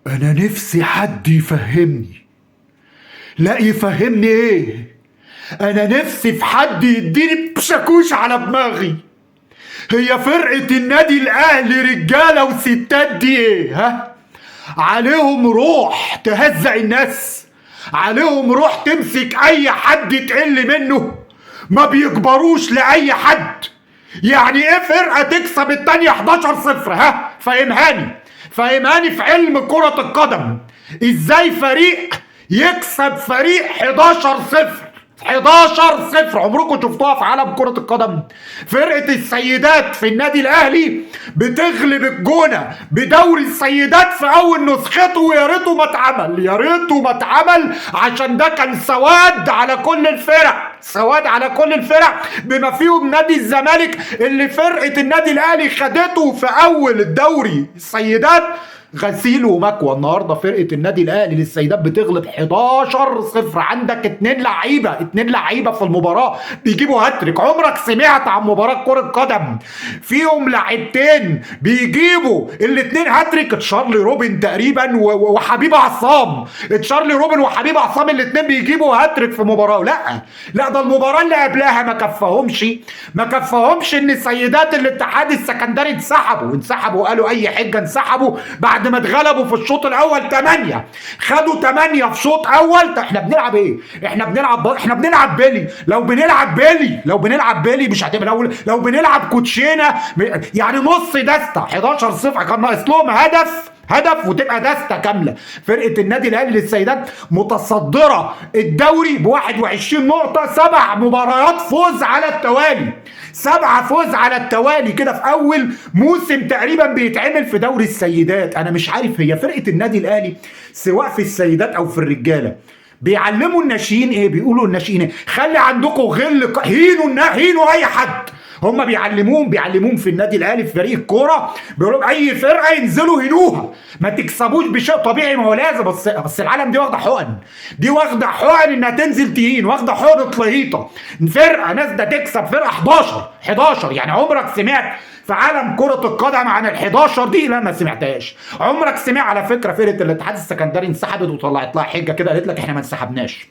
انا نفسي حد يفهمني. لا يفهمني ايه؟ انا نفسي في حد يديني بشاكوش على دماغي. هي فرقة النادي الاهلي رجالة وستات دي ايه؟ ها؟ عليهم روح تهزق الناس، عليهم روح تمسك اي حد تقل منه، ما بيكبروش لاي حد. يعني ايه فرقة تكسب التانية 11-0؟ ها؟ فهمهاني في علم كرة القدم. ازاي فريق يكسب فريق 11-0؟ 11-0 عمركم شفتوها في عالم كرة القدم؟ فرقة السيدات في النادي الأهلي بتغلب الجونة بدوري السيدات في أول نسخته، ويا ريته ما اتعمل، يا ريته ما اتعمل، عشان ده كان سواد على كل الفرق، سواد على كل الفرق، بما فيهم نادي الزمالك اللي فرقة النادي الأهلي خدته في أول الدوري السيدات غسيل ومكوى. النهارده فرقه النادي الاهلي للسيدات بتغلب 11-0. عندك اتنين لعيبه في المباراه بيجيبوا هاتريك. عمرك سمعت عن مباراه كره قدم فيهم لاعبتين بيجيبوا الاتنين هاتريك؟ تشارلي روبن تقريبا وحبيب عصام، تشارلي روبن وحبيب عصام الاتنين بيجيبوا هاتريك في مباراه. لا ده المباراه اللي قبلها ما كفاهمش ان سيدات الاتحاد السكندري انسحبوا وقالوا اي حجه، انسحبوا بعد ما اتغلبوا في الشوط الاول 8. خدوا 8 في شوط اول. احنا بنلعب ايه؟ احنا بنلعب بيلي. لو بنلعب بيلي مش هتبقى. لو بنلعب كوتشينه يعني نص دسته. 11-0 كان ناقص لهم هدف وتبقى دسته كامله. فرقه النادي الاهلي للسيدات متصدره الدوري ب 21 نقطه، 7 مباريات فوز على التوالي، 7 فوز على التوالي كده في اول موسم تقريبا بيتعمل في دوري السيدات. انا مش عارف هي فرقه النادي الاهلي سواء في السيدات او في الرجاله بيعلموا الناشئين ايه؟ بيقولوا الناشئين ايه؟ خلي عندكم غل، هينوا اي حد. هم بيعلموهم في النادي الاهلي في فريق الكوره، بيقولوا اي فرقه ينزلوا هنوها، ما تكسبوش بشيء طبيعي. ما هو لازم، بس العالم دي واخده حقن انها تنزل تهين، واخده حقن طليطه. فرقه نازله تكسب فرقه 11 يعني عمرك سمعت في عالم كرة القدم عن ال 11 دي؟ لا ما سمعتهاش. عمرك سمع على فكرة فرقة الاتحاد السكندري انسحبت وطلعت لها حجة كده، قالت لك احنا ما انسحبناش.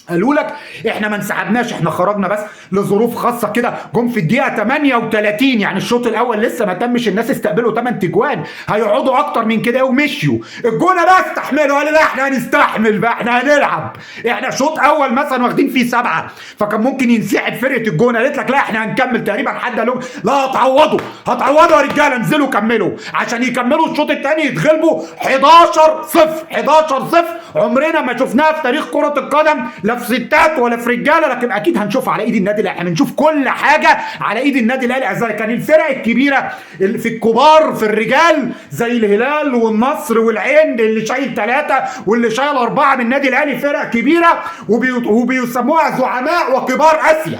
قالوا لك احنا ما انسحبناش، احنا خرجنا بس لظروف خاصه كده. جم في الدقيقه 38 يعني الشوط الاول لسه ما تمش، الناس استقبلوا 8 تجوان، هيقعدوا اكتر من كده ومشيوا. الجونه بقى استحملوا، قالوا لا احنا هنستحمل بقى، احنا هنلعب. احنا شوط اول مثلا واخدين فيه 7، فكان ممكن ينسحب فرقه الجونه. قالت لك لا احنا هنكمل. تقريبا حد قال لهم لا هتعوضوا يا رجاله، انزلوا كملوا، عشان يكملوا الشوط الثاني يتغلبوا 11-0. عمرنا ما شفناها في تاريخ كره القدم، لا في ستات ولا في رجاله، لكن اكيد هنشوفها على ايد النادي الاهلي. هنشوف كل حاجه على ايد النادي الاهلي. زي كان الفرق الكبيره في الكبار في الرجال زي الهلال والنصر والعين اللي شايل 3 واللي شايل 4 من النادي الاهلي، فرق كبيره وبيسموها زعماء وكبار اسيا.